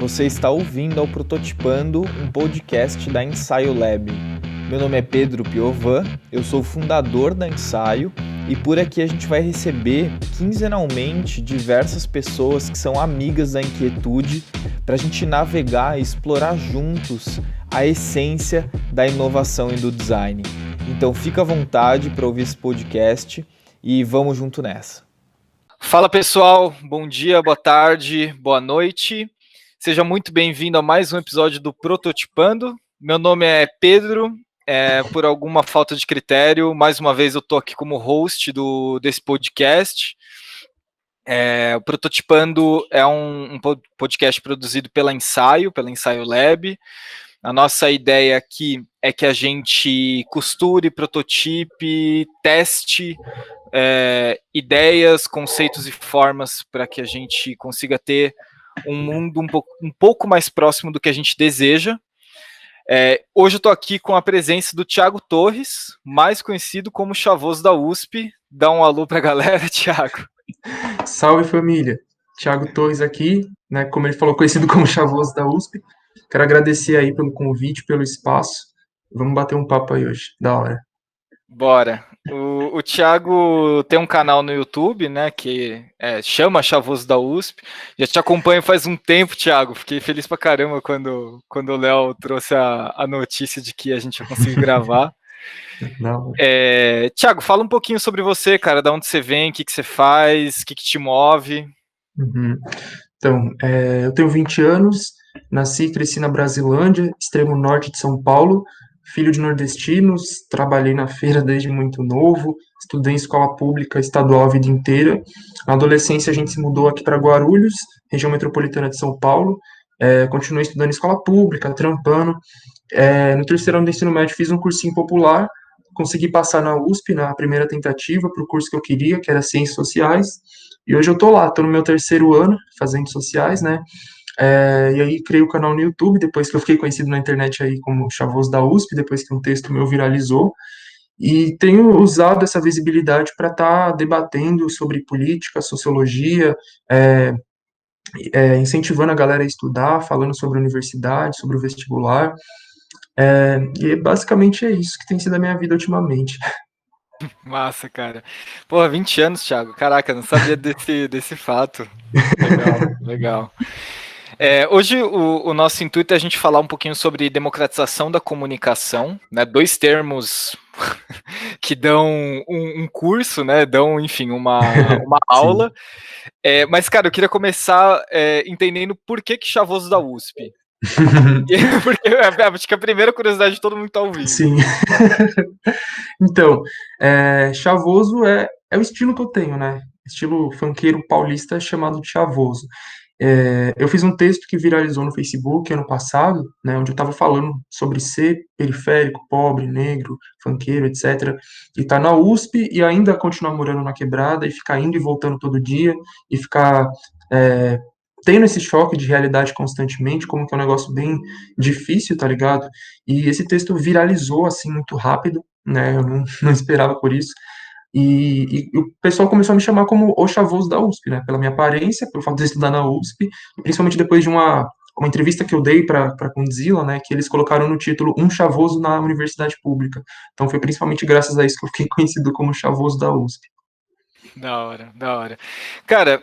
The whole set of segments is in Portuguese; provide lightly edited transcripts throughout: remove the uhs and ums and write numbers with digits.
Você está ouvindo ao Prototipando, um podcast da Ensaio Lab. Meu nome é Pedro Piovan, eu sou fundador da Ensaio e por aqui a gente vai receber quinzenalmente diversas pessoas que são amigas da inquietude para a gente navegar e explorar juntos a essência da inovação e do design. Então fica à vontade para ouvir esse podcast e vamos junto nessa. Fala pessoal, bom dia, boa tarde, boa noite. Seja muito bem-vindo a mais um episódio do Prototipando. Meu nome é Pedro, por alguma falta de critério, mais uma vez eu estou aqui como host desse podcast. O Prototipando é um podcast produzido pela Ensaio Lab. A nossa ideia aqui é que a gente costure, prototipe, teste ideias, conceitos e formas para que a gente consiga ter um mundo um pouco mais próximo do que a gente deseja. Hoje eu estou aqui com a presença do Thiago Torres, mais conhecido como Chavoso da USP. Dá um alô para a galera, Thiago. Salve família, Thiago Torres aqui, né, como ele falou, conhecido como Chavoso da USP. Quero agradecer aí pelo convite, pelo espaço. Vamos bater um papo aí hoje, da hora. Bora. O Thiago tem um canal no YouTube, né, que chama Chavoso da USP. Já te acompanho faz um tempo, Thiago. Fiquei feliz pra caramba quando o Léo trouxe a notícia de que a gente ia conseguir gravar. Thiago, fala um pouquinho sobre você, cara, da onde você vem, o que você faz, o que te move. Então, eu tenho 20 anos, nasci e cresci na Brasilândia, extremo norte de São Paulo, filho de nordestinos, trabalhei na feira desde muito novo, estudei em escola pública estadual a vida inteira. Na adolescência a gente se mudou aqui para Guarulhos, região metropolitana de São Paulo, continuei estudando em escola pública, trampando. No terceiro ano do ensino médio fiz um cursinho popular, consegui passar na USP na primeira tentativa para o curso que eu queria, que era Ciências Sociais, e hoje eu tô lá, tô no meu terceiro ano fazendo sociais, né? E aí criei o canal no YouTube, depois que eu fiquei conhecido na internet aí como Chavoso da USP, depois que um texto meu viralizou, e tenho usado essa visibilidade para estar debatendo sobre política, sociologia, incentivando a galera a estudar, falando sobre a universidade, sobre o vestibular, e basicamente é isso que tem sido a minha vida ultimamente. Massa, cara. Porra, 20 anos, Thiago. Caraca, não sabia desse fato. Legal, legal. Hoje o nosso intuito é a gente falar um pouquinho sobre democratização da comunicação, né? Dois termos que dão um curso, né? Dão, enfim, uma aula. Mas, cara, eu queria começar entendendo por que Chavoso da USP. Porque acho que a primeira curiosidade de todo mundo que tá ouvindo. Sim. Então, chavoso é o estilo que eu tenho, né? Estilo funkeiro paulista chamado de chavoso. Eu fiz um texto que viralizou no Facebook ano passado, né, onde eu estava falando sobre ser periférico, pobre, negro, funkeiro, etc. E tá na USP e ainda continuar morando na quebrada e ficar indo e voltando todo dia e ficar tendo esse choque de realidade constantemente, como que é um negócio bem difícil, tá ligado? E esse texto viralizou assim muito rápido, né? Eu não esperava por isso. E o pessoal começou a me chamar como o Chavoso da USP, né? Pela minha aparência, pelo fato de estudar na USP, principalmente depois de uma entrevista que eu dei para a Condzilla, né? Que eles colocaram no título Um Chavoso na Universidade Pública. Então foi principalmente graças a isso que eu fiquei conhecido como Chavoso da USP. Da hora, da hora. Cara,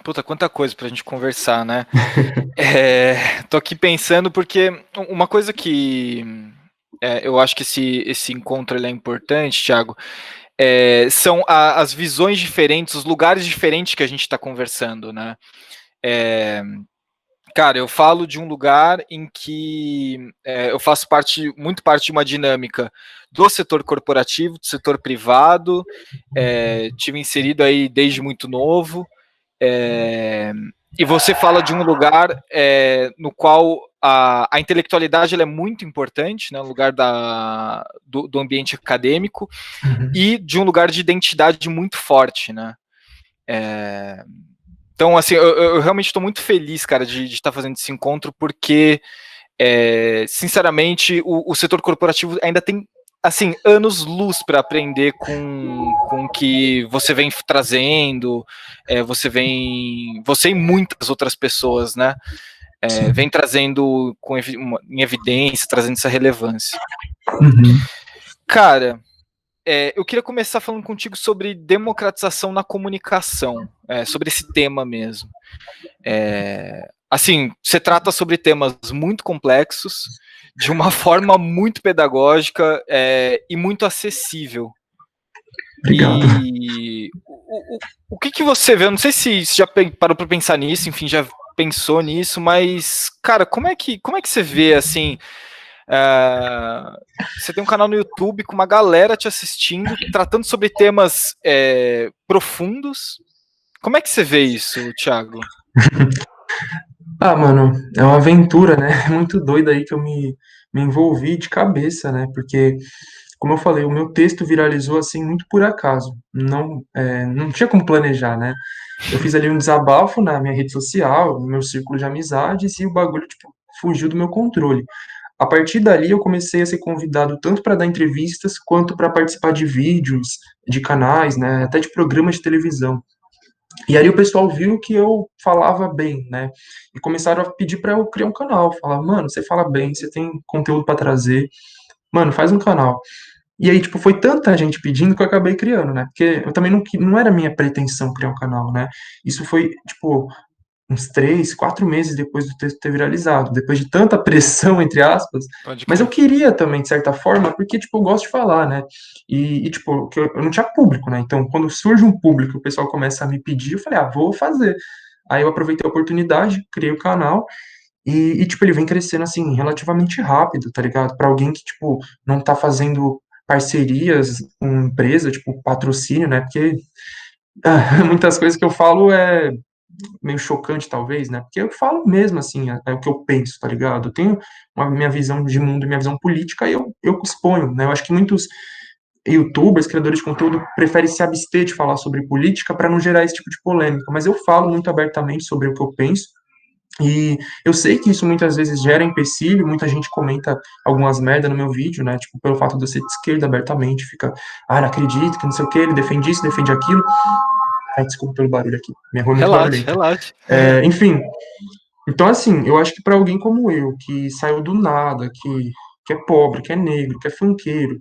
puta, quanta coisa pra gente conversar, né? Tô aqui pensando porque uma coisa que eu acho que esse encontro ele é importante, Thiago, são as visões diferentes, os lugares diferentes que a gente está conversando, né? Cara, eu falo de um lugar em que eu faço muito parte de uma dinâmica do setor corporativo, do setor privado, tive inserido aí desde muito novo, e você fala de um lugar no qual a intelectualidade ela é muito importante, né, no lugar do ambiente acadêmico, e de um lugar de identidade muito forte, né? Então, assim, eu realmente estou muito feliz, cara, de estar fazendo esse encontro, porque, sinceramente, o setor corporativo ainda tem assim, anos-luz para aprender com o que você vem trazendo, você e muitas outras pessoas, né? Vem trazendo em evidência, trazendo essa relevância. Uhum. Cara, eu queria começar falando contigo sobre democratização na comunicação, sobre esse tema mesmo. Assim, você trata sobre temas muito complexos, de uma forma muito pedagógica e muito acessível. Obrigado. E o que você vê? Eu não sei se já parou para pensar nisso, enfim, já pensou nisso, mas, cara, como é que você vê, assim, você tem um canal no YouTube com uma galera te assistindo, tratando sobre temas profundos. Como é que você vê isso, Thiago? Ah, mano, é uma aventura, né? Muito doida aí que eu me envolvi de cabeça, né? Porque, como eu falei, o meu texto viralizou assim muito por acaso. Não tinha como planejar, né? Eu fiz ali um desabafo na minha rede social, no meu círculo de amizades, e o bagulho, tipo, fugiu do meu controle. A partir dali, eu comecei a ser convidado tanto para dar entrevistas quanto para participar de vídeos, de canais, né? Até de programas de televisão. E aí o pessoal viu que eu falava bem, né? E começaram a pedir para eu criar um canal. Falar, mano, você fala bem, você tem conteúdo para trazer, mano, faz um canal. E aí, tipo, foi tanta gente pedindo que eu acabei criando, né? Porque eu também não era minha pretensão criar um canal, né? Isso foi, tipo, uns 3, 4 meses depois do texto ter viralizado, depois de tanta pressão, entre aspas, Pode mas eu crer. queria também, de certa forma, porque, tipo, eu gosto de falar, né, tipo, que eu não tinha público, né, então, quando surge um público, o pessoal começa a me pedir, eu falei, vou fazer. Aí eu aproveitei a oportunidade, criei o canal, tipo, ele vem crescendo, assim, relativamente rápido, tá ligado? Pra alguém que, tipo, não tá fazendo parcerias com empresa, tipo, patrocínio, né, porque muitas coisas que eu falo meio chocante, talvez, né? Porque eu falo mesmo, assim, é o que eu penso, tá ligado? Eu tenho minha visão de mundo, minha visão política, e eu exponho, né? Eu acho que muitos YouTubers, criadores de conteúdo, preferem se abster de falar sobre política para não gerar esse tipo de polêmica, mas eu falo muito abertamente sobre o que eu penso, e eu sei que isso muitas vezes gera empecilho, muita gente comenta algumas merda no meu vídeo, né? Tipo, pelo fato de eu ser de esquerda abertamente, fica, não acredito, que não sei o que, ele defende isso, defende aquilo. Ai, desculpa pelo barulho aqui, minha rua é muito Relaxe, barulhenta. relaxe. Enfim, então, assim, eu acho que para alguém como eu, que saiu do nada, que é pobre, que é negro, que é funkeiro,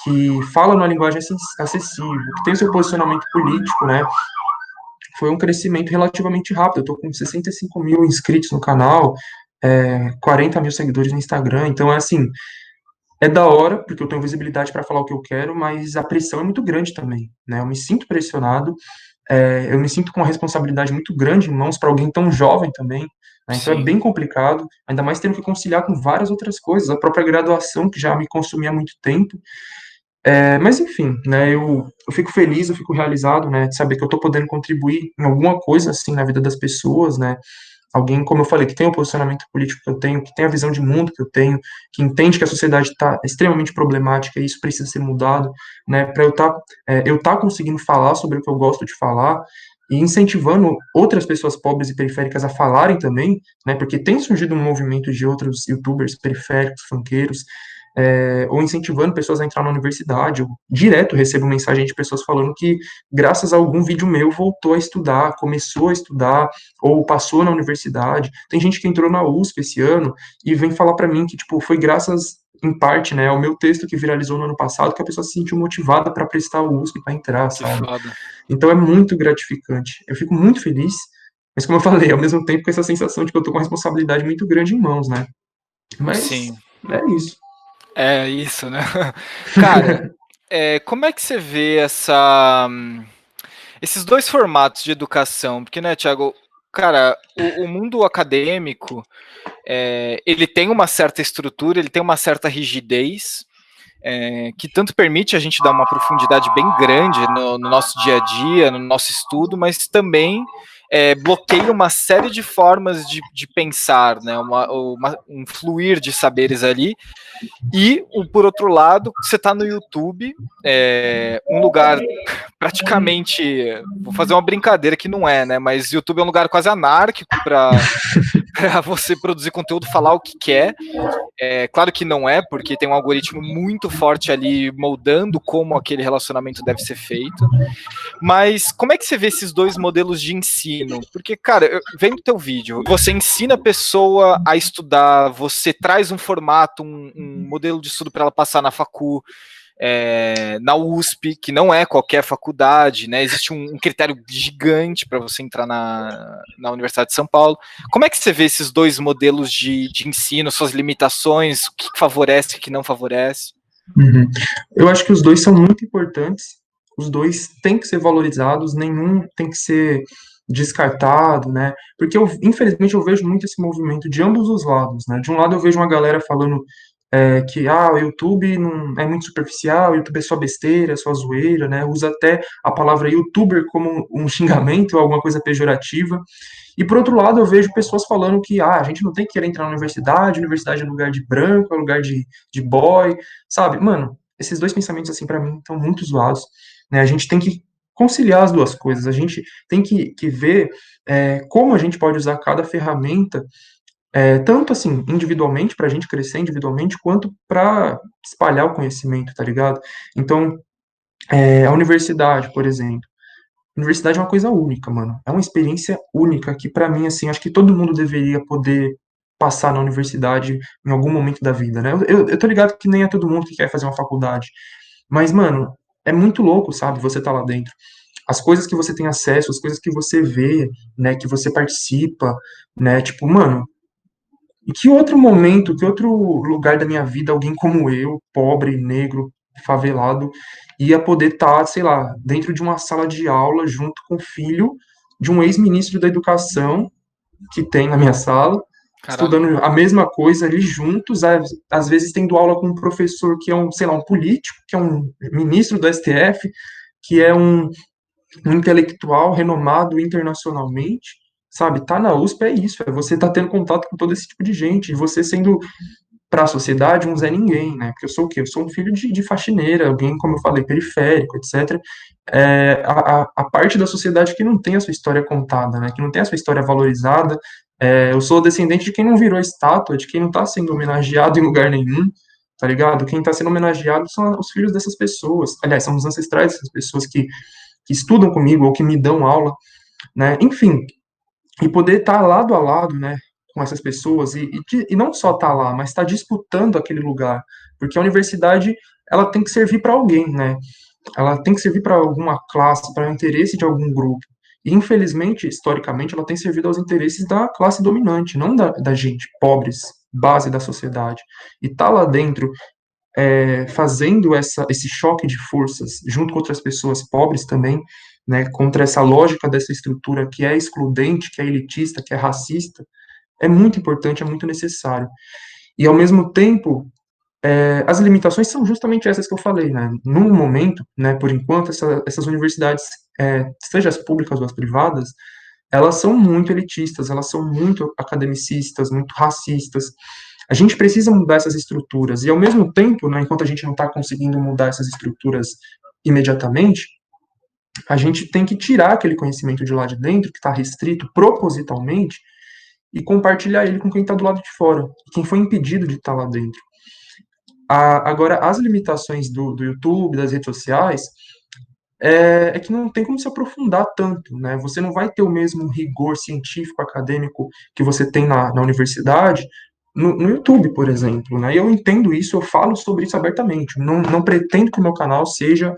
que fala numa linguagem acessível, que tem o seu posicionamento político, né? Foi um crescimento relativamente rápido. Eu tô com 65 mil inscritos no canal, 40 mil seguidores no Instagram. Então, é assim, é da hora, porque eu tenho visibilidade para falar o que eu quero, mas a pressão é muito grande também, né? Eu me sinto pressionado, eu me sinto com uma responsabilidade muito grande em mãos para alguém tão jovem também, né? Então é Sim. bem complicado, ainda mais tendo que conciliar com várias outras coisas, a própria graduação, que já me consumia há muito tempo. Mas enfim, né, eu fico feliz, eu fico realizado, né, de saber que eu estou podendo contribuir em alguma coisa, assim, na vida das pessoas, né, alguém, como eu falei, que tem o posicionamento político que eu tenho, que tem a visão de mundo que eu tenho, que entende que a sociedade está extremamente problemática e isso precisa ser mudado, né, para eu tá conseguindo falar sobre o que eu gosto de falar e incentivando outras pessoas pobres e periféricas a falarem também, né, porque tem surgido um movimento de outros youtubers periféricos, funkeiros, ou incentivando pessoas a entrar na universidade. Eu direto recebo mensagem de pessoas falando que, graças a algum vídeo meu, voltou a estudar, começou a estudar, ou passou na universidade. Tem gente que entrou na USP esse ano e vem falar para mim que, tipo, foi graças, em parte, né, ao meu texto que viralizou no ano passado, que a pessoa se sentiu motivada para prestar o USP, para entrar, Que sabe? foda. Então é muito gratificante. Eu fico muito feliz, mas como eu falei, ao mesmo tempo com essa sensação de que eu tô com uma responsabilidade muito grande em mãos, né? Mas Sim. é isso. É isso, né? Cara, como é que você vê esses dois formatos de educação? Porque, né, Thiago, cara, o mundo acadêmico, ele tem uma certa estrutura, ele tem uma certa rigidez, que tanto permite a gente dar uma profundidade bem grande no nosso dia a dia, no nosso estudo, mas também bloqueia uma série de formas de pensar, né? Um fluir de saberes ali. E, por outro lado, você está no YouTube, um lugar praticamente, vou fazer uma brincadeira que não é, né? Mas YouTube é um lugar quase anárquico para você produzir conteúdo, falar o que quer. Claro que não é, porque tem um algoritmo muito forte ali moldando como aquele relacionamento deve ser feito. Mas como é que você vê esses dois modelos de ensino? Porque, cara, vendo teu vídeo, você ensina a pessoa a estudar, você traz um formato, um modelo de estudo para ela passar na facu, na USP, que não é qualquer faculdade, né? Existe um critério gigante para você entrar na Universidade de São Paulo. Como é que você vê esses dois modelos de ensino, suas limitações, o que favorece e o que não favorece? Uhum. Eu acho que os dois são muito importantes, os dois têm que ser valorizados, nenhum tem que ser descartado, né? Porque infelizmente eu vejo muito esse movimento de ambos os lados, né? De um lado eu vejo uma galera falando que o YouTube não é muito superficial, o YouTube é só besteira, é só zoeira, né? Usa até a palavra YouTuber como um xingamento ou alguma coisa pejorativa. E por outro lado, eu vejo pessoas falando que a gente não tem que querer entrar na universidade é lugar de branco, é lugar de boy, sabe? Mano, esses dois pensamentos, assim, para mim, estão muito zoados, né? A gente tem que conciliar as duas coisas, a gente tem que ver como a gente pode usar cada ferramenta, tanto assim, individualmente, para a gente crescer individualmente, quanto para espalhar o conhecimento, tá ligado? Então, a universidade, por exemplo. Universidade é uma coisa única, mano. É uma experiência única que, pra mim, assim, acho que todo mundo deveria poder passar na universidade em algum momento da vida, né? Eu tô ligado que nem é todo mundo que quer fazer uma faculdade. Mas, mano, é muito louco, sabe? Você tá lá dentro. As coisas que você tem acesso, as coisas que você vê, né? Que você participa, né? Tipo, mano, em que outro momento, que outro lugar da minha vida alguém como eu, pobre, negro, favelado, ia poder estar, sei lá, dentro de uma sala de aula junto com o filho de um ex-ministro da educação que tem na minha sala, Caralho. estudando a mesma coisa ali juntos, às vezes tendo aula com um professor que é um, sei lá, um político, que é um ministro do STF, que é um intelectual renomado internacionalmente, sabe? Tá na USP é isso, é você tá tendo contato com todo esse tipo de gente, e você sendo para a sociedade um Zé Ninguém, né? Porque eu sou o quê? Eu sou um filho de faxineira, alguém, como eu falei, periférico, etc. A parte da sociedade que não tem a sua história contada, né? Que não tem a sua história valorizada. Eu sou descendente de quem não virou estátua, de quem não está sendo homenageado em lugar nenhum, tá ligado? Quem está sendo homenageado são os filhos dessas pessoas. Aliás, são os ancestrais dessas pessoas que estudam comigo ou que me dão aula, né? Enfim, e poder estar lado a lado, né, com essas pessoas e não só estar lá, mas estar disputando aquele lugar, porque a universidade ela tem que servir para alguém, né? Ela tem que servir para alguma classe, para o interesse de algum grupo. E, infelizmente, historicamente, ela tem servido aos interesses da classe dominante, não da gente, pobres, base da sociedade. E tá lá dentro fazendo esse choque de forças junto com outras pessoas pobres também, né, contra essa lógica dessa estrutura que é excludente, que é elitista, que é racista, é muito importante, é muito necessário. E, ao mesmo tempo, as limitações são justamente essas que eu falei, né? No momento, né, por enquanto, essas universidades, seja as públicas ou as privadas, elas são muito elitistas, elas são muito academicistas, muito racistas. A gente precisa mudar essas estruturas e, ao mesmo tempo, né, enquanto a gente não está conseguindo mudar essas estruturas imediatamente, a gente tem que tirar aquele conhecimento de lá de dentro, que está restrito propositalmente, e compartilhar ele com quem está do lado de fora, quem foi impedido de estar lá dentro. Agora, as limitações do YouTube, das redes sociais, que não tem como se aprofundar tanto, né? Você não vai ter o mesmo rigor científico, acadêmico que você tem na universidade, no YouTube, por exemplo, né? E eu entendo isso, eu falo sobre isso abertamente. Não pretendo que o meu canal seja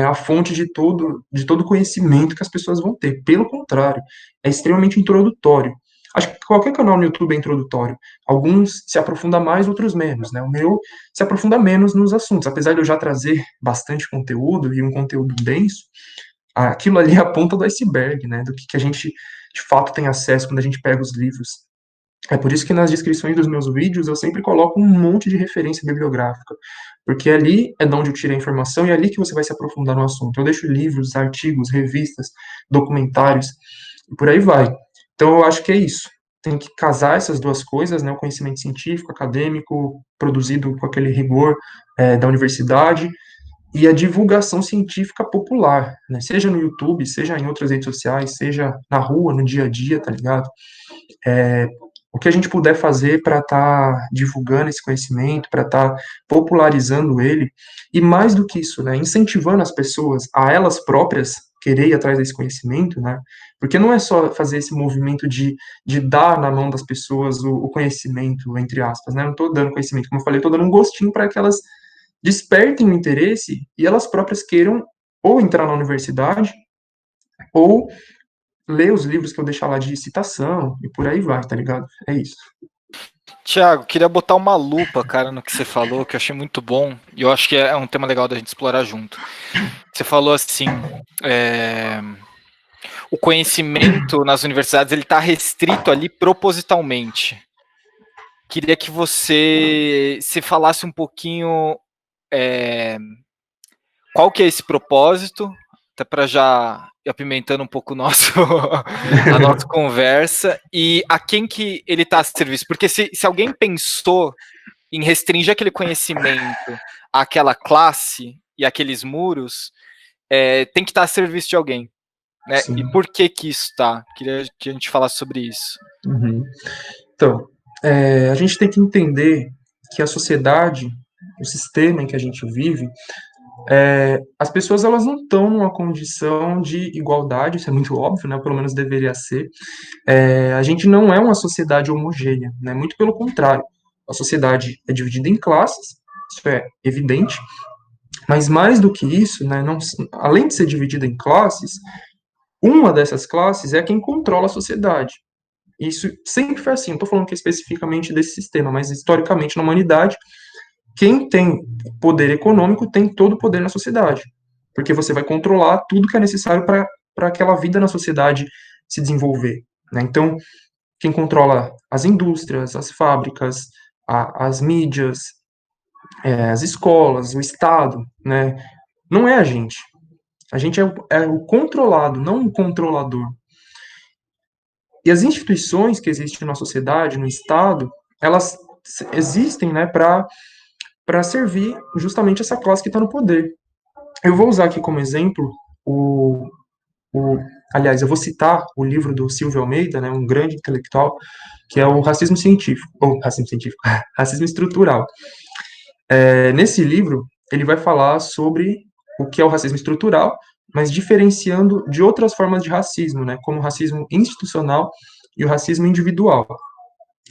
a fonte de todo conhecimento que as pessoas vão ter. Pelo contrário, é extremamente introdutório. Acho que qualquer canal no YouTube é introdutório. Alguns se aprofundam mais, outros menos, né? O meu se aprofunda menos nos assuntos. Apesar de eu já trazer bastante conteúdo e um conteúdo denso, aquilo ali é a ponta do iceberg, né? Do que a gente de fato tem acesso quando a gente pega os livros. É por isso que nas descrições dos meus vídeos eu sempre coloco um monte de referência bibliográfica, porque ali é de onde eu tirei a informação e é ali que você vai se aprofundar no assunto. Eu deixo livros, artigos, revistas, documentários, e por aí vai. Então, eu acho que é isso. Tem que casar essas duas coisas, né, o conhecimento científico, acadêmico, produzido com aquele rigor da universidade, e a divulgação científica popular, né, seja no YouTube, seja em outras redes sociais, seja na rua, no dia a dia, tá ligado? O que a gente puder fazer para estar divulgando esse conhecimento, para estar popularizando ele, e mais do que isso, né, incentivando as pessoas a elas próprias querer ir atrás desse conhecimento, né, porque não é só fazer esse movimento de dar na mão das pessoas o conhecimento, entre aspas, né, não estou dando conhecimento, como eu falei, estou dando um gostinho para que elas despertem o interesse e elas próprias queiram ou entrar na universidade, ou ler os livros que eu deixar lá de citação, e por aí vai, tá ligado? É isso. Tiago, queria botar uma lupa, cara, no que você falou, que eu achei muito bom, e eu acho que é um tema legal da gente explorar junto. Você falou assim, o conhecimento nas universidades ele está restrito ali propositalmente. Queria que você se falasse um pouquinho qual que é esse propósito, até para já ir apimentando um pouco a nossa conversa, e a quem que ele está a serviço. Porque se alguém pensou em restringir aquele conhecimento àquela classe e aqueles muros, tem que estar a serviço de alguém. Né? E por que isso está? Queria que a gente falasse sobre isso. Uhum. Então, a gente tem que entender que a sociedade, o sistema em que a gente vive, as pessoas elas não estão numa condição de igualdade, isso é muito óbvio, né? Pelo menos deveria ser. A gente não é uma sociedade homogênea, né? Muito pelo contrário. A sociedade é dividida em classes, isso é evidente, mas mais do que isso, né? Não, além de ser dividida em classes, uma dessas classes é quem controla a sociedade. Isso sempre foi assim, não estou falando que especificamente desse sistema, mas historicamente na humanidade, quem tem poder econômico tem todo o poder na sociedade, porque você vai controlar tudo que é necessário para aquela vida na sociedade se desenvolver. Né? Então, quem controla as indústrias, as fábricas, as mídias, as escolas, o Estado, né? Não é a gente. A gente é o controlado, não o controlador. E as instituições que existem na sociedade, no Estado, elas existem, né, para servir justamente essa classe que está no poder. Eu vou usar aqui como exemplo aliás, eu vou citar o livro do Silvio Almeida, né, um grande intelectual, que é o Racismo Científico, ou Racismo Científico, Racismo Estrutural. Nesse livro, ele vai falar sobre o que é o racismo estrutural, mas diferenciando de outras formas de racismo, né, como o racismo institucional e o racismo individual.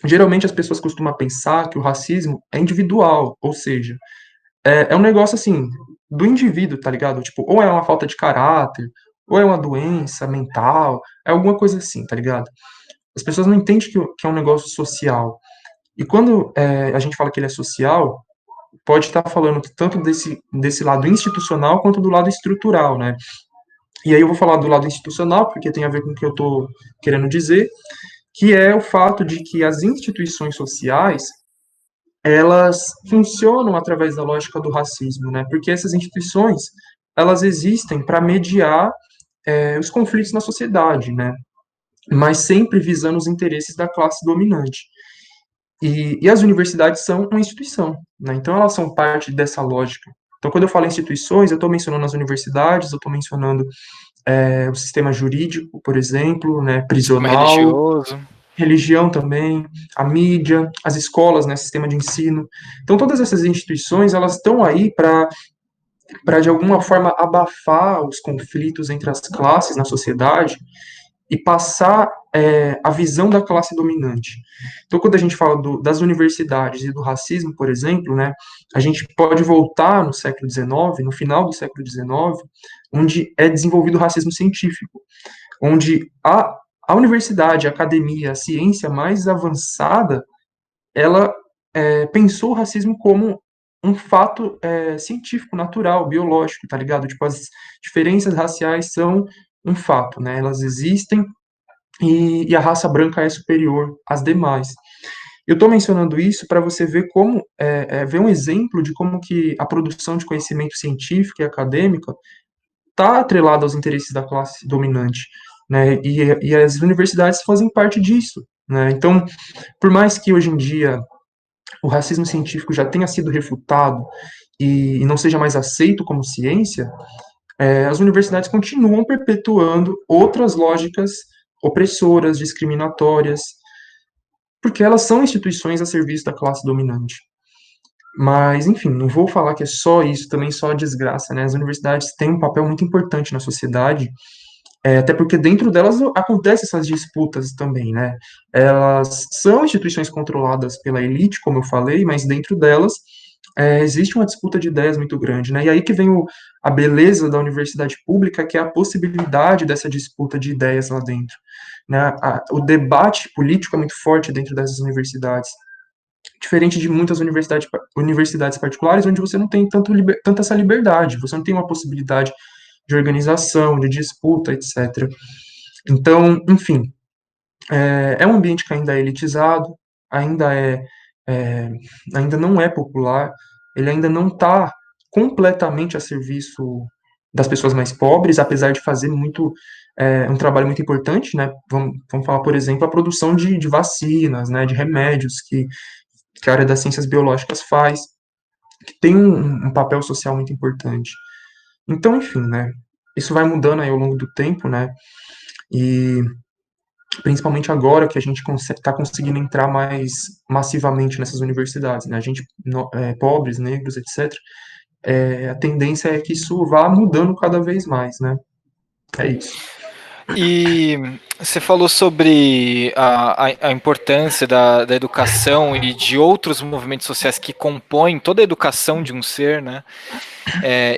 Geralmente as pessoas costumam pensar que o racismo é individual, ou seja, é um negócio assim, do indivíduo, tá ligado? Tipo, ou é uma falta de caráter, ou é uma doença mental, é alguma coisa assim, tá ligado? As pessoas não entendem que é um negócio social. E quando a gente fala que ele é social, pode estar falando tanto desse lado institucional quanto do lado estrutural, né? E aí eu vou falar do lado institucional, porque tem a ver com o que eu estou querendo dizer, que é o fato de que as instituições sociais, elas funcionam através da lógica do racismo, né? Porque essas instituições, elas existem para mediar os conflitos na sociedade, né? Mas sempre visando os interesses da classe dominante. E as universidades são uma instituição, né? Então elas são parte dessa lógica. Então, quando eu falo instituições, eu estou mencionando as universidades, eu estou mencionando o sistema jurídico, por exemplo, né, Sistema prisional, religioso. religião também, a mídia, as escolas, né, sistema de ensino. Então, todas essas instituições, elas estão aí para de alguma forma abafar os conflitos entre as classes na sociedade e passar a visão da classe dominante. Então, quando a gente fala das universidades e do racismo, por exemplo, né, a gente pode voltar no século XIX, no final do século XIX, onde é desenvolvido o racismo científico, onde a universidade, a academia, a ciência mais avançada, ela pensou o racismo como um fato científico, natural, biológico, tá ligado? Tipo, as diferenças raciais são um fato, né? Elas existem e a raça branca é superior às demais. Eu estou mencionando isso para você ver como, ver um exemplo de como que a produção de conhecimento científico e acadêmico está atrelada aos interesses da classe dominante. né? E as universidades fazem parte disso, né? Então, por mais que hoje em dia o racismo científico já tenha sido refutado e não seja mais aceito como ciência, as universidades continuam perpetuando outras lógicas opressoras, discriminatórias, porque elas são instituições a serviço da classe dominante. Mas, enfim, não vou falar que é só isso, também só a desgraça, né? As universidades têm um papel muito importante na sociedade, até porque dentro delas acontecem essas disputas também, né? Elas são instituições controladas pela elite, como eu falei, mas dentro delas existe uma disputa de ideias muito grande, né? E aí que vem a beleza da universidade pública, que é a possibilidade dessa disputa de ideias lá dentro, né? O debate político é muito forte dentro dessas universidades, diferente de muitas universidades particulares, onde você não tem tanta essa liberdade, você não tem uma possibilidade de organização, de disputa, etc. Então, enfim, é um ambiente que ainda é elitizado, ainda é ainda não é popular, ele ainda não está completamente a serviço das pessoas mais pobres, apesar de fazer um trabalho muito importante, né? Vamos falar, por exemplo, a produção de vacinas, né, de remédios que a área das ciências biológicas faz, que tem um papel social muito importante. Então, enfim, né? Isso vai mudando aí ao longo do tempo, né? E principalmente agora que a gente está conseguindo entrar mais massivamente nessas universidades, né? A gente, pobres, negros, etc., a tendência é que isso vá mudando cada vez mais, né? É isso. E você falou sobre a importância da educação e de outros movimentos sociais que compõem toda a educação de um ser, né?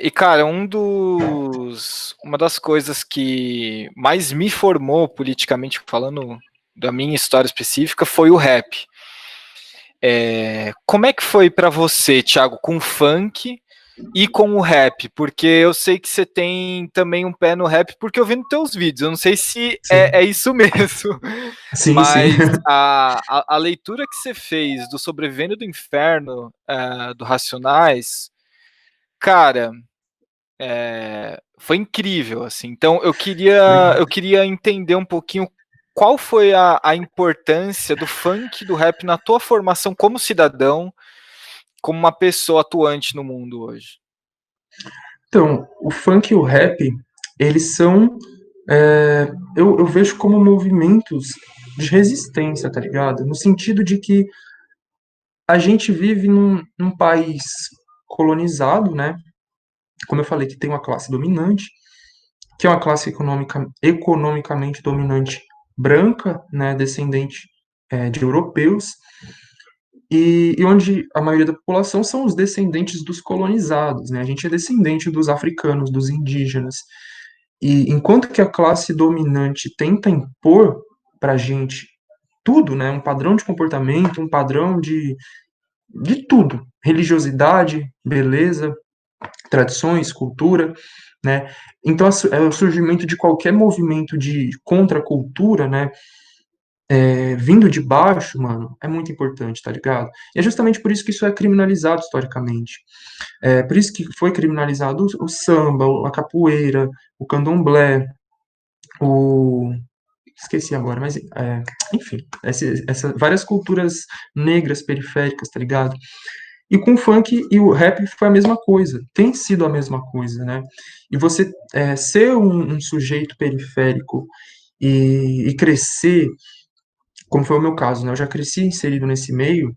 E, cara, uma das coisas que mais me formou politicamente falando, da minha história específica, foi o rap. Como é que foi para você, Thiago, com o funk e com o rap? Porque eu sei que você tem também um pé no rap, porque eu vi nos teus vídeos. Eu não sei se é isso mesmo, Sim, sim. mas a leitura que você fez do Sobrevivendo do Inferno, do Racionais, cara, foi incrível, assim. Então eu queria entender um pouquinho qual foi a importância do funk e do rap na tua formação como cidadão, como uma pessoa atuante no mundo hoje. Então, o funk e o rap, eles são, eu vejo como movimentos de resistência, tá ligado? No sentido de que a gente vive num país colonizado, né? Como eu falei, que tem uma classe dominante, que é uma classe economicamente dominante branca, né? Descendente de europeus, e onde a maioria da população são os descendentes dos colonizados, né? A gente é descendente dos africanos, dos indígenas. E enquanto que a classe dominante tenta impor para a gente tudo, né? Um padrão de comportamento, um padrão de tudo, religiosidade, beleza, tradições, cultura, né? Então, o surgimento de qualquer movimento de contracultura, né? Vindo de baixo, mano, é muito importante, tá ligado? E é justamente por isso que isso é criminalizado historicamente. Por isso que foi criminalizado o samba, a capoeira, o candomblé, o esqueci agora, mas enfim, várias culturas negras periféricas, tá ligado? E com o funk e o rap foi a mesma coisa, tem sido a mesma coisa, né? E você ser um sujeito periférico e crescer, como foi o meu caso, né? Eu já cresci inserido nesse meio,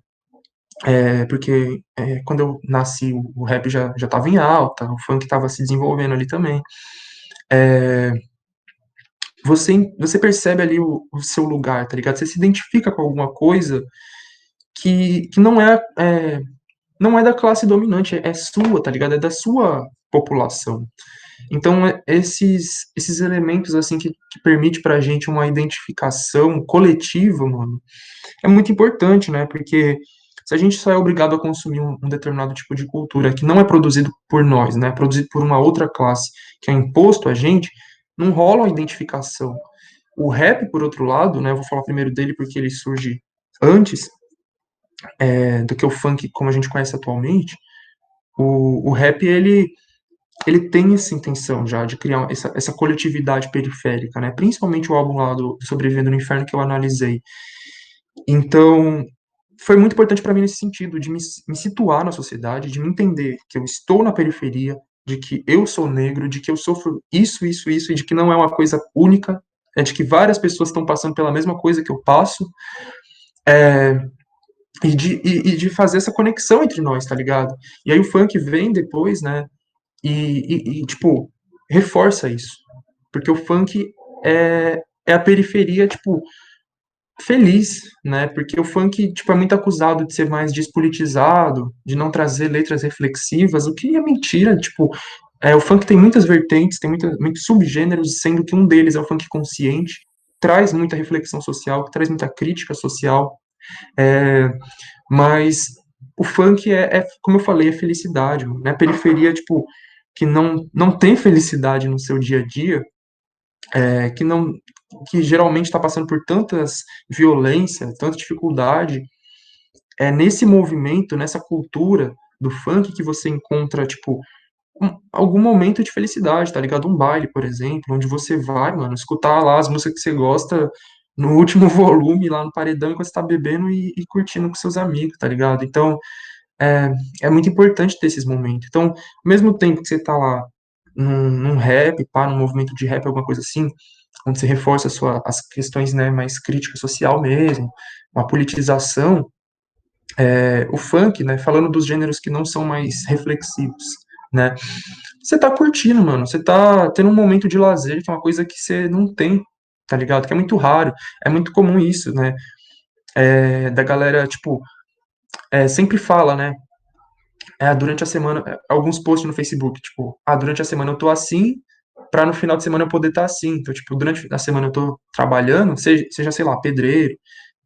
porque quando eu nasci o rap já estava em alta, o funk estava se desenvolvendo ali também. Você percebe ali o seu lugar, tá ligado? Você se identifica com alguma coisa que não é da classe dominante, é sua, tá ligado? É da sua população. Então, esses elementos, assim, que permite pra gente uma identificação coletiva, mano, é muito importante, né? Porque se a gente só é obrigado a consumir um determinado tipo de cultura que não é produzido por nós, né? É produzido por uma outra classe que é imposto a gente, não rola a identificação. O rap, por outro lado, né? Eu vou falar primeiro dele porque ele surge antes do que o funk como a gente conhece atualmente. O rap, ele ele tem essa intenção já de criar essa coletividade periférica, né? Principalmente o álbum lá do Sobrevivendo no Inferno que eu analisei. Então, foi muito importante para mim nesse sentido, de me situar na sociedade, de me entender que eu estou na periferia, de que eu sou negro, de que eu sofro isso, isso, isso, e de que não é uma coisa única, é de que várias pessoas estão passando pela mesma coisa que eu passo, e de fazer essa conexão entre nós, tá ligado? E aí o funk vem depois, né, tipo, reforça isso. Porque o funk é a periferia, tipo, feliz, né? Porque o funk, tipo, é muito acusado de ser mais despolitizado, de não trazer letras reflexivas, o que é mentira, tipo, o funk tem muitas vertentes, tem muitos subgêneros, sendo que um deles é o funk consciente, traz muita reflexão social, traz muita crítica social, é, mas o funk como eu falei, é felicidade, né? A periferia, tipo, que não tem felicidade no seu dia a dia, que não que geralmente está passando por tantas violência, tanta dificuldade, é nesse movimento, nessa cultura do funk que você encontra, tipo, algum momento de felicidade, tá ligado? Um baile, por exemplo, onde você vai, mano, escutar lá as músicas que você gosta no último volume, lá no paredão, enquanto você tá bebendo e curtindo com seus amigos, tá ligado? Então, é, é muito importante ter esses momentos. Então, ao mesmo tempo que você tá lá num rap, pá, num movimento de rap, alguma coisa assim, onde você reforça as questões, né, mais crítica social mesmo, uma politização, o funk, né, falando dos gêneros que não são mais reflexivos, né, você tá curtindo, mano, você tá tendo um momento de lazer, que é uma coisa que você não tem, tá ligado? Que é muito raro, é muito comum isso, né, da galera, tipo, sempre fala, né, durante a semana, alguns posts no Facebook, tipo, durante a semana eu tô assim, pra no final de semana eu poder estar assim. Então, tipo, durante a semana eu tô trabalhando, seja, sei lá, pedreiro,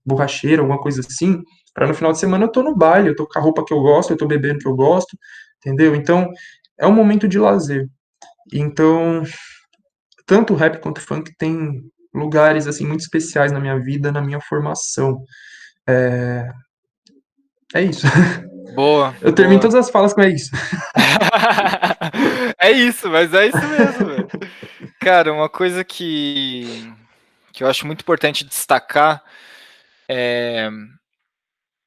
borracheiro, alguma coisa assim, pra no final de semana eu tô no baile, eu tô com a roupa que eu gosto, eu tô bebendo o que eu gosto, entendeu? Então, é um momento de lazer. Então, tanto o rap quanto o funk tem lugares, assim, muito especiais na minha vida, na minha formação. É isso. Boa, Eu termino boa. todas as falas com é isso. É isso, mas é isso mesmo, velho. Cara, uma coisa que eu acho muito importante destacar é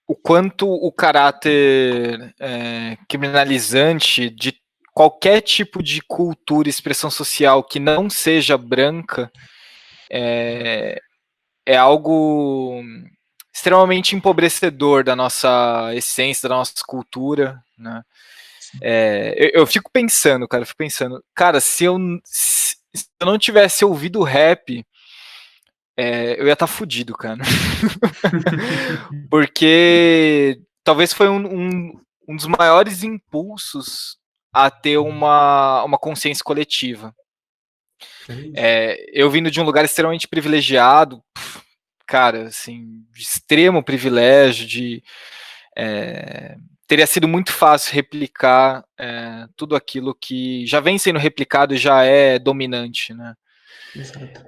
o quanto o caráter criminalizante de qualquer tipo de cultura e expressão social que não seja branca é algo extremamente empobrecedor da nossa essência, da nossa cultura, né? Eu fico pensando, cara, se eu não tivesse ouvido rap, eu ia estar fudido, cara. Porque talvez foi um dos maiores impulsos a ter uma consciência coletiva. É isso. Eu vindo de um lugar extremamente privilegiado, cara, assim, de extremo privilégio, teria sido muito fácil replicar tudo aquilo que já vem sendo replicado e já é dominante, né? Exato.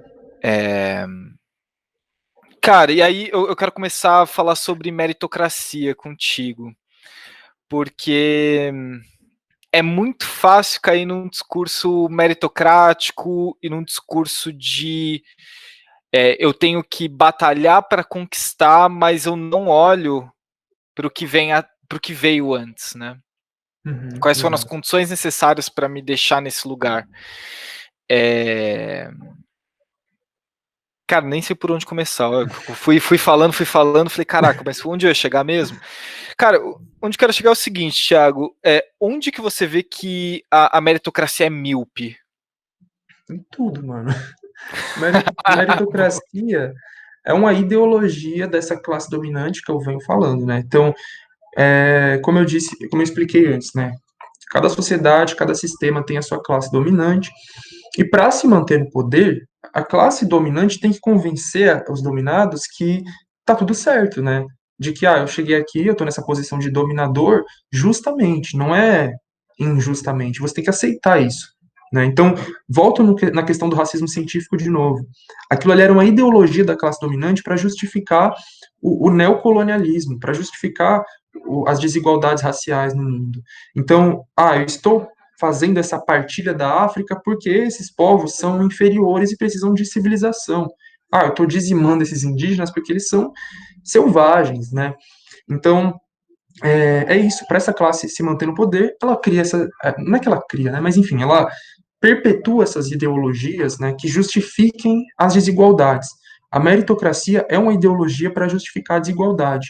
Cara, e aí eu quero começar a falar sobre meritocracia contigo, porque é muito fácil cair num discurso meritocrático e num discurso de eu tenho que batalhar para conquistar, mas eu não olho para o que para o que veio antes, né? Uhum, Quais foram as exato. condições necessárias para me deixar nesse lugar? Cara, nem sei por onde começar. Eu fui falando, falei, caraca, mas onde eu ia chegar mesmo? Cara, onde eu quero chegar é o seguinte, Thiago, onde que você vê que a meritocracia é míope? Em tudo, mano. Meritocracia é uma ideologia dessa classe dominante que eu venho falando, né? Então, como eu disse, como eu expliquei antes, né? Cada sociedade, cada sistema tem a sua classe dominante, e para se manter no poder, a classe dominante tem que convencer os dominados que tá tudo certo, né? De que, eu cheguei aqui, eu tô nessa posição de dominador justamente, não é injustamente. Você tem que aceitar isso, né? Então, volto na questão do racismo científico de novo. Aquilo ali era uma ideologia da classe dominante para justificar o neocolonialismo, para justificar as desigualdades raciais no mundo. Então, eu estou fazendo essa partilha da África porque esses povos são inferiores e precisam de civilização. Ah, eu estou dizimando esses indígenas porque eles são selvagens, né? Então, é isso, para essa classe se manter no poder, ela cria essa. Não é que ela cria, né? Mas enfim, ela perpetua essas ideologias, né, que justifiquem as desigualdades. A meritocracia é uma ideologia para justificar a desigualdade.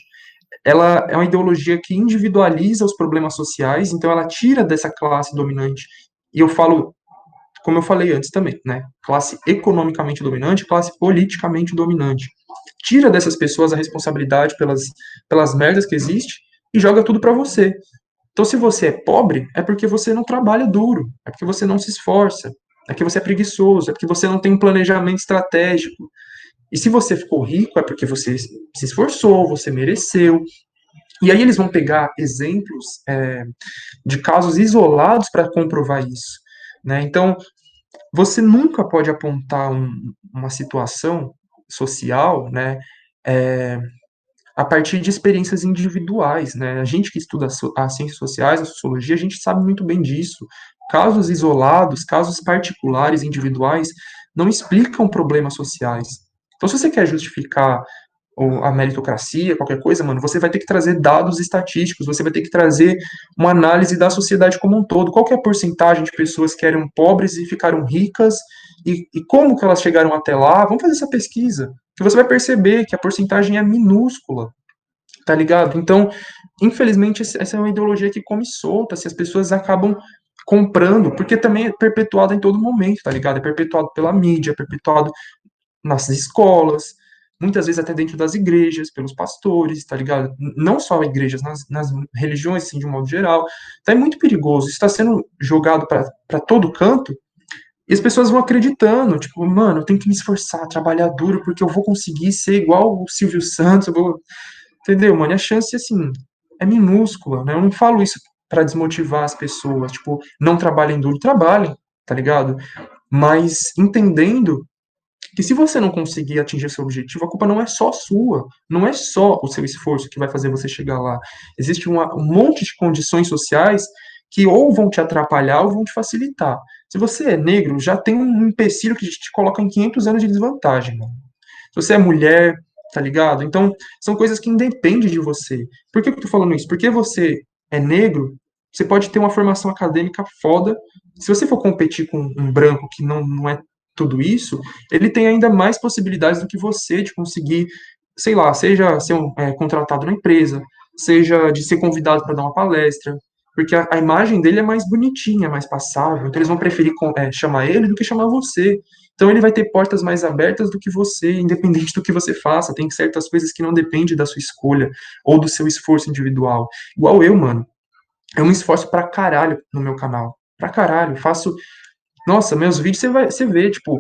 Ela é uma ideologia que individualiza os problemas sociais, então ela tira dessa classe dominante. E eu falo, como eu falei antes também, né? Classe economicamente dominante, classe politicamente dominante. Tira dessas pessoas a responsabilidade pelas merdas que existe e joga tudo para você. Então, se você é pobre, é porque você não trabalha duro, é porque você não se esforça, é porque você é preguiçoso, é porque você não tem um planejamento estratégico. E se você ficou rico, é porque você se esforçou, você mereceu. E aí eles vão pegar exemplos de casos isolados para comprovar isso. Né? Então, você nunca pode apontar uma situação social, né, é, a partir de experiências individuais, né? A gente que estuda as ciências sociais, a sociologia, a gente sabe muito bem disso. Casos isolados, casos particulares, individuais, não explicam problemas sociais. Então, se você quer justificar a meritocracia, qualquer coisa, mano, você vai ter que trazer dados estatísticos, você vai ter que trazer uma análise da sociedade como um todo. Qual que é a porcentagem de pessoas que eram pobres e ficaram ricas e como que elas chegaram até lá? Vamos fazer essa pesquisa, que você vai perceber que a porcentagem é minúscula, tá ligado? Então, infelizmente, essa é uma ideologia que come solta, se as pessoas acabam comprando, porque também é perpetuada em todo momento, tá ligado? É perpetuado pela mídia, é perpetuado nas escolas, muitas vezes até dentro das igrejas, pelos pastores, tá ligado? Não só igrejas, nas religiões, assim, de um modo geral. Então é muito perigoso. Isso está sendo jogado para todo canto e as pessoas vão acreditando, tipo, mano, eu tenho que me esforçar, trabalhar duro, porque eu vou conseguir ser igual o Silvio Santos, eu vou. Entendeu, mano? E a chance, assim, é minúscula, né? Eu não falo isso para desmotivar as pessoas, tipo, não trabalhem duro, trabalhem, tá ligado? Mas entendendo que se você não conseguir atingir seu objetivo, a culpa não é só sua, não é só o seu esforço que vai fazer você chegar lá. Existe um monte de condições sociais que ou vão te atrapalhar ou vão te facilitar. Se você é negro, já tem um empecilho que te coloca em 500 anos de desvantagem, mano. Se você é mulher, tá ligado? Então, são coisas que independem de você. Por que eu tô falando isso? Porque você é negro, você pode ter uma formação acadêmica foda. Se você for competir com um branco que não é tudo isso, ele tem ainda mais possibilidades do que você de conseguir, sei lá, seja ser contratado na empresa, seja de ser convidado para dar uma palestra, porque a imagem dele é mais bonitinha, mais passável, então eles vão preferir chamar ele do que chamar você. Então ele vai ter portas mais abertas do que você, independente do que você faça. Tem certas coisas que não dependem da sua escolha ou do seu esforço individual. Igual eu, mano. Eu me esforço pra caralho no meu canal. Pra caralho. Faço. Nossa, meus vídeos você vê, tipo,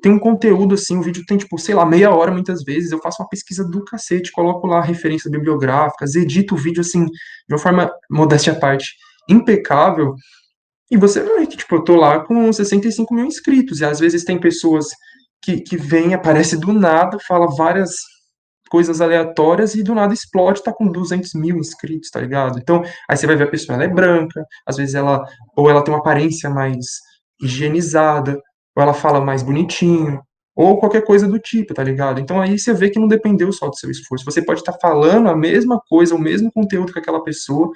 tem um conteúdo assim, o vídeo tem, tipo, sei lá, meia hora muitas vezes. Eu faço uma pesquisa do cacete, coloco lá referências bibliográficas, edito o vídeo assim, de uma forma, modéstia à parte, impecável. E você vê que, tipo, eu tô lá com 65 mil inscritos, e às vezes tem pessoas que vêm, aparece do nada, fala várias coisas aleatórias e do nada explode, tá com 200 mil inscritos, tá ligado? Então, aí você vai ver a pessoa, ela é branca, às vezes ou ela tem uma aparência mais higienizada, ou ela fala mais bonitinho, ou qualquer coisa do tipo, tá ligado? Então aí você vê que não dependeu só do seu esforço. Você pode estar falando a mesma coisa, o mesmo conteúdo que aquela pessoa,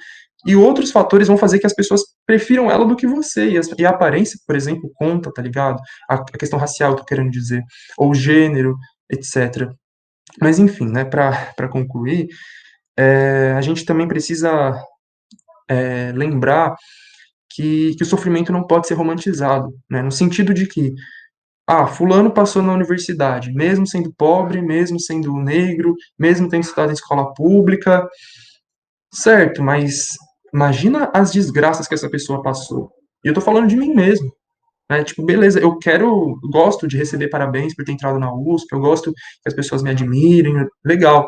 e outros fatores vão fazer que as pessoas prefiram ela do que você. E a aparência, por exemplo, conta, tá ligado? A questão racial, tô querendo dizer, ou gênero, etc. Mas enfim, né, para concluir, a gente também precisa lembrar que o sofrimento não pode ser romantizado, né, no sentido de que, fulano passou na universidade, mesmo sendo pobre, mesmo sendo negro, mesmo tendo estudado em escola pública, certo, mas imagina as desgraças que essa pessoa passou. E eu tô falando de mim mesmo, né, tipo, beleza, gosto de receber parabéns por ter entrado na USP, eu gosto que as pessoas me admirem, legal,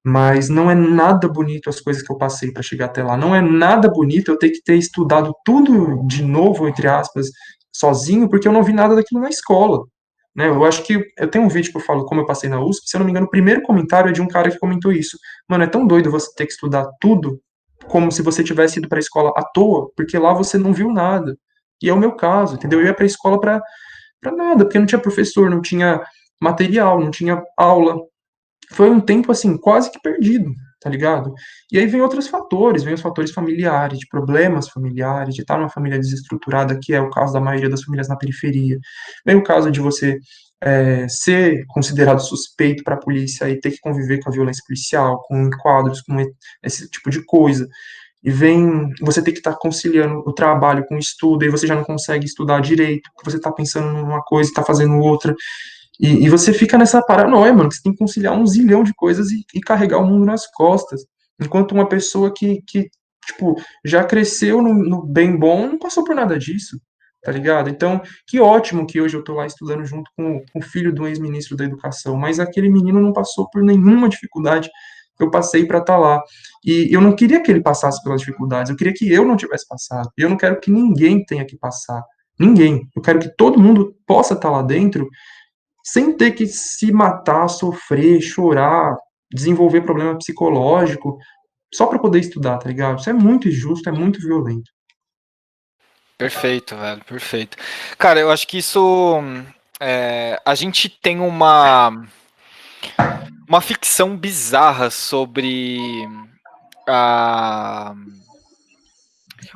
mas não é nada bonito as coisas que eu passei para chegar até lá. Não é nada bonito eu ter que ter estudado tudo de novo, entre aspas, sozinho, porque eu não vi nada daquilo na escola. Né? Eu acho que eu tenho um vídeo que eu falo como eu passei na USP, se eu não me engano, o primeiro comentário é de um cara que comentou isso. Mano, é tão doido você ter que estudar tudo como se você tivesse ido para a escola à toa, porque lá você não viu nada. E é o meu caso, entendeu? Eu ia para a escola para nada, porque não tinha professor, não tinha material, não tinha aula. Foi um tempo, assim, quase que perdido, tá ligado? E aí vem os fatores familiares, de problemas familiares, de estar numa família desestruturada, que é o caso da maioria das famílias na periferia. Vem o caso de você ser considerado suspeito para a polícia e ter que conviver com a violência policial, com enquadros, com esse tipo de coisa. E vem você ter que estar conciliando o trabalho com o estudo, e você já não consegue estudar direito, porque você está pensando numa coisa e está fazendo outra. E você fica nessa paranoia, mano, que você tem que conciliar um zilhão de coisas e carregar o mundo nas costas. Enquanto uma pessoa que tipo, já cresceu no bem bom, não passou por nada disso, tá ligado? Então, que ótimo que hoje eu tô lá estudando junto com o filho do ex-ministro da Educação, mas aquele menino não passou por nenhuma dificuldade que eu passei para estar lá. E eu não queria que ele passasse pelas dificuldades, eu queria que eu não tivesse passado. E eu não quero que ninguém tenha que passar. Ninguém. Eu quero que todo mundo possa estar lá dentro sem ter que se matar, sofrer, chorar, desenvolver problema psicológico, só para poder estudar, tá ligado? Isso é muito injusto, é muito violento. Perfeito, velho, perfeito. Cara, eu acho que isso. A gente tem uma ficção bizarra sobre a,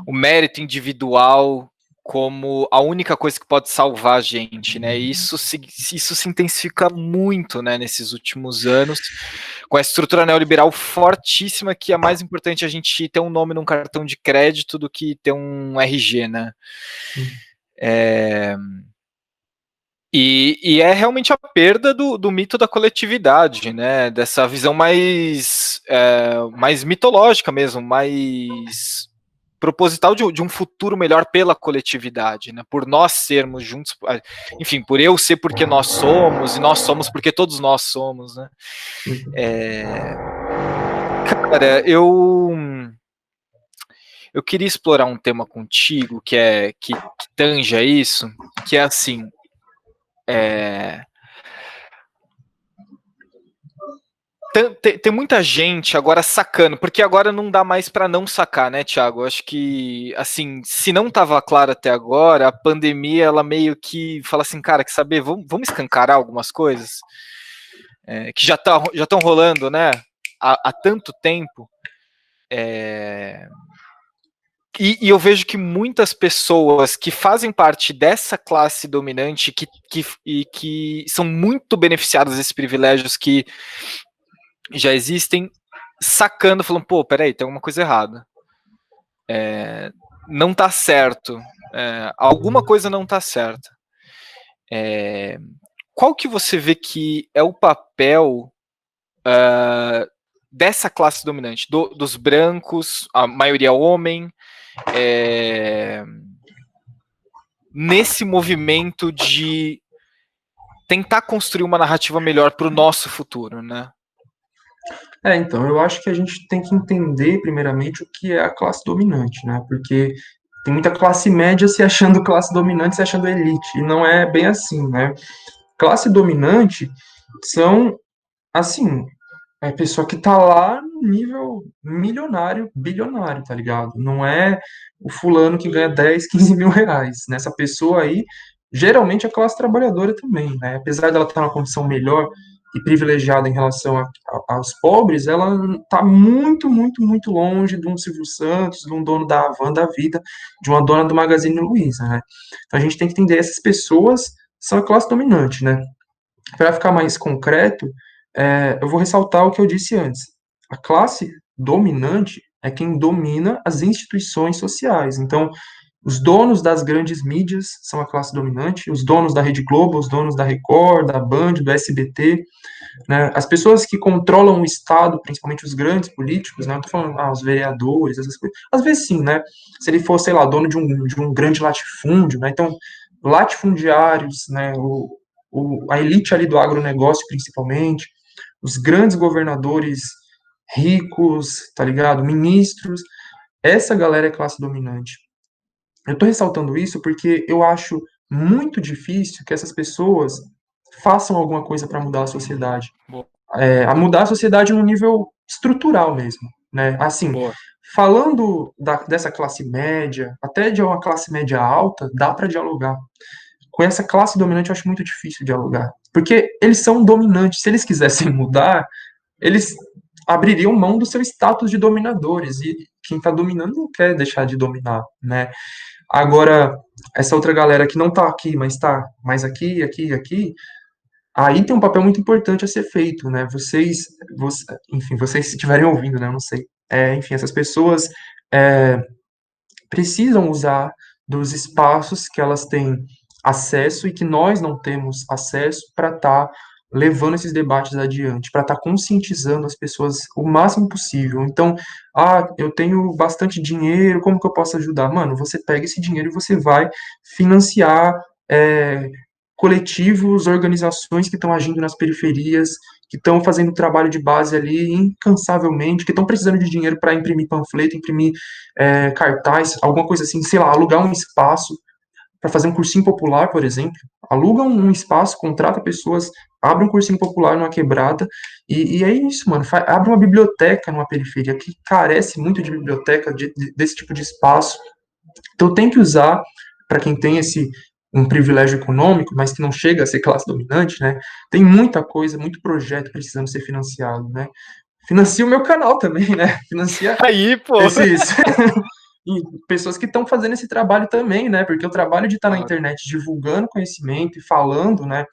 o mérito individual como a única coisa que pode salvar a gente, né? E isso se intensifica muito, né, nesses últimos anos, com a estrutura neoliberal fortíssima, que é mais importante a gente ter um nome num cartão de crédito do que ter um RG, né? E é realmente a perda do mito da coletividade, né? Dessa visão mais mitológica mesmo, mais proposital de um futuro melhor pela coletividade, né? Por nós sermos juntos, enfim, por eu ser porque nós somos, e nós somos porque todos nós somos, né? Cara, eu queria explorar um tema contigo que tanja isso, que é assim, tem muita gente agora sacando, porque agora não dá mais para não sacar, né, Thiago? Eu acho que, assim, se não estava claro até agora, a pandemia, ela meio que fala assim, cara, quer saber, vamos escancarar algumas coisas que já estão rolando, né, há tanto tempo. E eu vejo que muitas pessoas que fazem parte dessa classe dominante que são muito beneficiadas desses privilégios que já existem, sacando, falando, pô, peraí, tem alguma coisa errada. Não tá certo. Alguma coisa não tá certa. Qual que você vê que é o papel dessa classe dominante, dos brancos, a maioria homem, nesse movimento de tentar construir uma narrativa melhor para o nosso futuro, né? Então, eu acho que a gente tem que entender, primeiramente, o que é a classe dominante, né? Porque tem muita classe média se achando classe dominante, se achando elite, e não é bem assim, né? Classe dominante são, assim, pessoa que tá lá no nível milionário, bilionário, tá ligado? Não é o fulano que ganha 10, 15 mil reais. Nessa pessoa aí, geralmente a classe trabalhadora também, né? Apesar dela estar numa condição melhor e privilegiada em relação aos pobres, ela tá muito, muito, muito longe de um Silvio Santos, de um dono da Havan da vida, de uma dona do Magazine Luiza, né? Então a gente tem que entender, essas pessoas são a classe dominante, né? Para ficar mais concreto, eu vou ressaltar o que eu disse antes. A classe dominante é quem domina as instituições sociais. Então, os donos das grandes mídias são a classe dominante, os donos da Rede Globo, os donos da Record, da Band, do SBT, né? As pessoas que controlam o Estado, principalmente os grandes políticos, né? Eu tô falando, os vereadores, essas coisas. Às vezes sim, né? Se ele for, sei lá, dono de um grande latifúndio, né? Então, latifundiários, né? A elite ali do agronegócio, principalmente, os grandes governadores ricos, tá ligado? Ministros, essa galera é classe dominante. Eu tô ressaltando isso porque eu acho muito difícil que essas pessoas façam alguma coisa para mudar a sociedade. Boa. A mudar a sociedade num nível estrutural mesmo, né? Assim, Boa. falando dessa classe média, até de uma classe média alta, dá para dialogar. Com essa classe dominante eu acho muito difícil dialogar, porque eles são dominantes. Se eles quisessem mudar, eles abririam mão do seu status de dominadores, e quem está dominando não quer deixar de dominar, né? Agora, essa outra galera que não está aqui, mas está mais aqui, aqui, aqui, aí tem um papel muito importante a ser feito, né? Enfim, vocês se estiverem ouvindo, né? Eu não sei. Enfim, essas pessoas é, precisam usar dos espaços que elas têm acesso e que nós não temos acesso para estar levando esses debates adiante, para estar conscientizando as pessoas o máximo possível. Então, eu tenho bastante dinheiro, como que eu posso ajudar? Mano, você pega esse dinheiro e você vai financiar é, coletivos, organizações que estão agindo nas periferias, que estão fazendo trabalho de base ali incansavelmente, que estão precisando de dinheiro para imprimir panfleto, imprimir cartaz, alguma coisa assim, sei lá, alugar um espaço para fazer um cursinho popular, por exemplo. Aluga um espaço, contrata pessoas, abre um cursinho popular numa quebrada, e é isso, mano. Abre uma biblioteca numa periferia que carece muito de biblioteca, desse tipo de espaço. Então tem que usar, para quem tem um privilégio econômico, mas que não chega a ser classe dominante, né? Tem muita coisa, muito projeto precisando ser financiado, né? Financia o meu canal também, né? Financia Aí, pô. esses e pessoas que estão fazendo esse trabalho também, né? Porque o trabalho de estar na Claro. internet divulgando conhecimento e falando, né?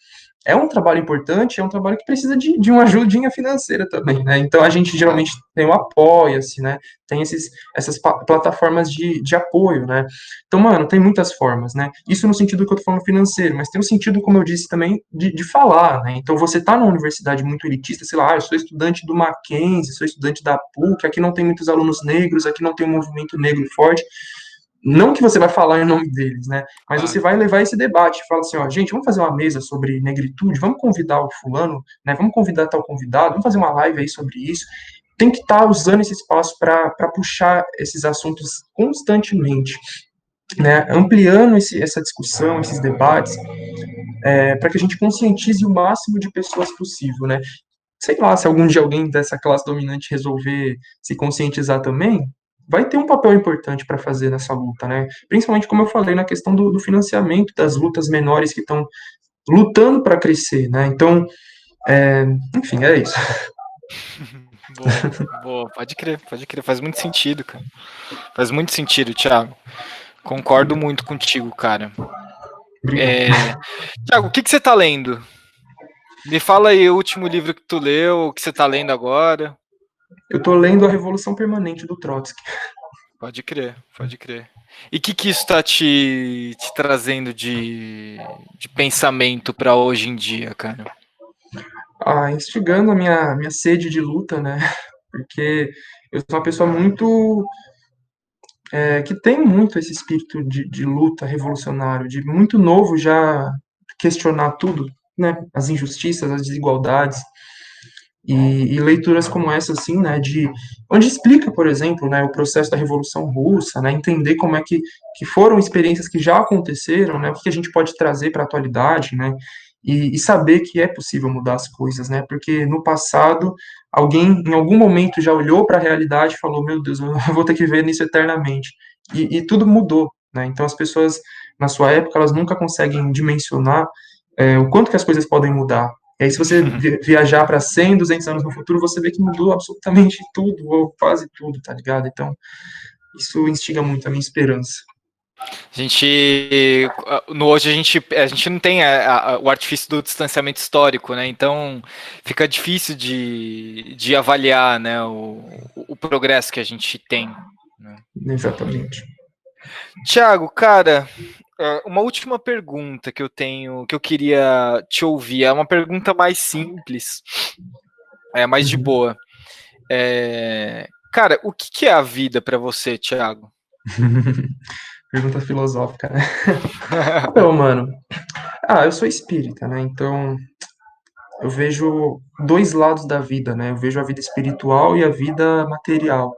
É um trabalho importante, é um trabalho que precisa de uma ajudinha financeira também, né? Então a gente geralmente tem o Apoia-se, né? Tem essas plataformas de apoio, né? Então, mano, tem muitas formas, né? Isso no sentido que eu tô falando financeiro, mas tem o sentido, como eu disse também, de falar, né? Então você tá numa universidade muito elitista, sei lá, eu sou estudante do Mackenzie, sou estudante da PUC, aqui não tem muitos alunos negros, aqui não tem um movimento negro forte. Não que você vai falar em nome deles, né? Mas você Claro. vai levar esse debate, fala assim, ó, gente, vamos fazer uma mesa sobre negritude, vamos convidar o fulano, né? Vamos convidar tal convidado, vamos fazer uma live aí sobre isso. Tem que estar usando esse espaço para puxar esses assuntos constantemente, né? Ampliando essa discussão, esses debates, para que a gente conscientize o máximo de pessoas possível, né? Sei lá, se algum dia alguém dessa classe dominante resolver se conscientizar também, vai ter um papel importante para fazer nessa luta, né? Principalmente, como eu falei, na questão do financiamento das lutas menores que estão lutando para crescer, né? Então, enfim, é isso. Boa, boa, pode crer, faz muito sentido, cara. Faz muito sentido, Thiago. Concordo muito contigo, cara. Obrigado. Thiago, o que você tá lendo? Me fala aí o último livro que tu leu, o que você tá lendo agora. Eu estou lendo A Revolução Permanente do Trotsky. Pode crer, pode crer. E o que isso está te trazendo de pensamento para hoje em dia, cara? Instigando a minha sede de luta, né? Porque eu sou uma pessoa muito que tem muito esse espírito de luta revolucionário, de muito novo já questionar tudo, né? As injustiças, as desigualdades. E leituras como essa, assim, né, onde explica, por exemplo, né, o processo da Revolução Russa, né, entender como é que foram experiências que já aconteceram, né, o que a gente pode trazer para a atualidade, né, e saber que é possível mudar as coisas, né, porque no passado alguém, em algum momento, já olhou para a realidade e falou, meu Deus, eu vou ter que ver nisso eternamente, e tudo mudou, né, então as pessoas, na sua época, elas nunca conseguem dimensionar o quanto que as coisas podem mudar. E aí, se você viajar para 100, 200 anos no futuro, você vê que mudou absolutamente tudo, ou quase tudo, tá ligado? Então, isso instiga muito a minha esperança. Hoje a gente não tem o artifício do distanciamento histórico, né? Então fica difícil de avaliar, né, o progresso que a gente tem, né? Exatamente. Tiago, cara, uma última pergunta que eu tenho, que eu queria te ouvir, é uma pergunta mais simples, mais de boa. Cara, o que é a vida para você, Tiago? Pergunta filosófica, né? Então, mano, eu sou espírita, né? Então, eu vejo dois lados da vida, né? Eu vejo a vida espiritual e a vida material,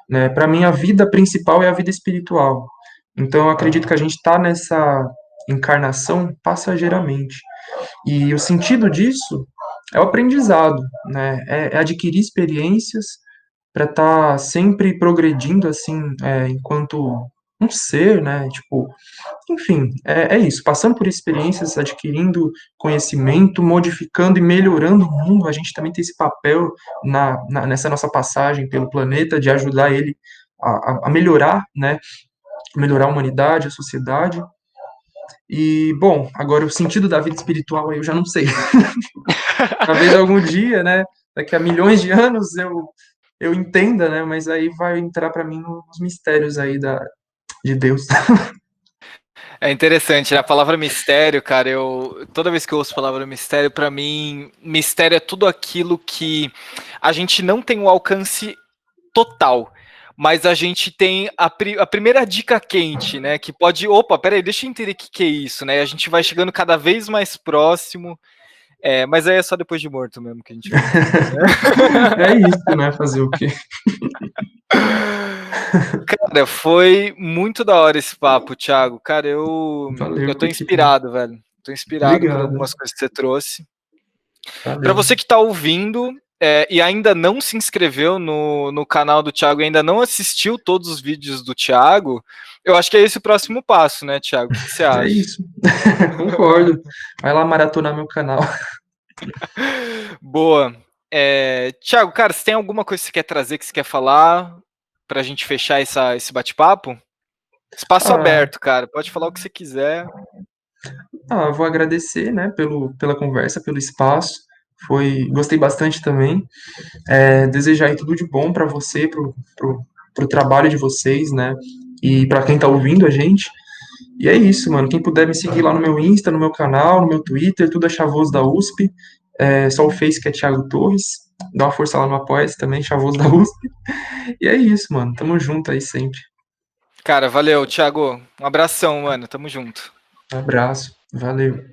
né? Para mim, a vida principal é a vida espiritual. Então, eu acredito que a gente está nessa encarnação passageiramente. E o sentido disso é o aprendizado, né? É adquirir experiências para estar sempre progredindo, assim, enquanto um ser, né? Tipo, enfim, é isso. Passando por experiências, adquirindo conhecimento, modificando e melhorando o mundo, a gente também tem esse papel nessa nossa passagem pelo planeta de ajudar ele a melhorar, né? Melhorar a humanidade, a sociedade. E, bom, agora o sentido da vida espiritual aí eu já não sei. Talvez algum dia, né? Daqui a milhões de anos eu entenda, né? Mas aí vai entrar para mim nos mistérios aí de Deus. É interessante, né? A palavra mistério, cara, toda vez que eu ouço a palavra mistério, pra mim, mistério é tudo aquilo que a gente não tem o alcance total, mas a gente tem a primeira dica quente, né? Que pode, opa, peraí, deixa eu entender o que é isso, né? A gente vai chegando cada vez mais próximo, mas aí é só depois de morto mesmo que a gente vai entender, né? É isso, né? Fazer o quê? Cara, foi muito da hora esse papo, Thiago. Cara, eu Valeu, tô curti também. inspirado, velho. Tô inspirado por Obrigado. algumas coisas que você trouxe. Para Valeu. você que tá ouvindo e ainda não se inscreveu no canal do Thiago e ainda não assistiu todos os vídeos do Thiago, eu acho que é esse o próximo passo, né, Thiago? O que você É acha? isso. Concordo. Vai lá maratonar meu canal. Boa. Thiago, cara, você tem alguma coisa que você quer trazer, que você quer falar pra gente fechar esse bate-papo? Espaço Ah, aberto, cara. Pode falar o que você quiser. vou agradecer, né, pela conversa, pelo espaço. Gostei bastante também. Desejar aí tudo de bom para você, pro trabalho de vocês, né? E para quem tá ouvindo a gente. E é isso, mano. Quem puder me seguir lá no meu Insta, no meu canal, no meu Twitter, tudo é Chavoso da USP. Só o Face que é Thiago Torres. Dá uma força lá no Apoia-se também, Chavoso da USP. E é isso, mano. Tamo junto aí sempre. Cara, valeu, Thiago. Um abração, mano. Tamo junto. Um abraço. Valeu.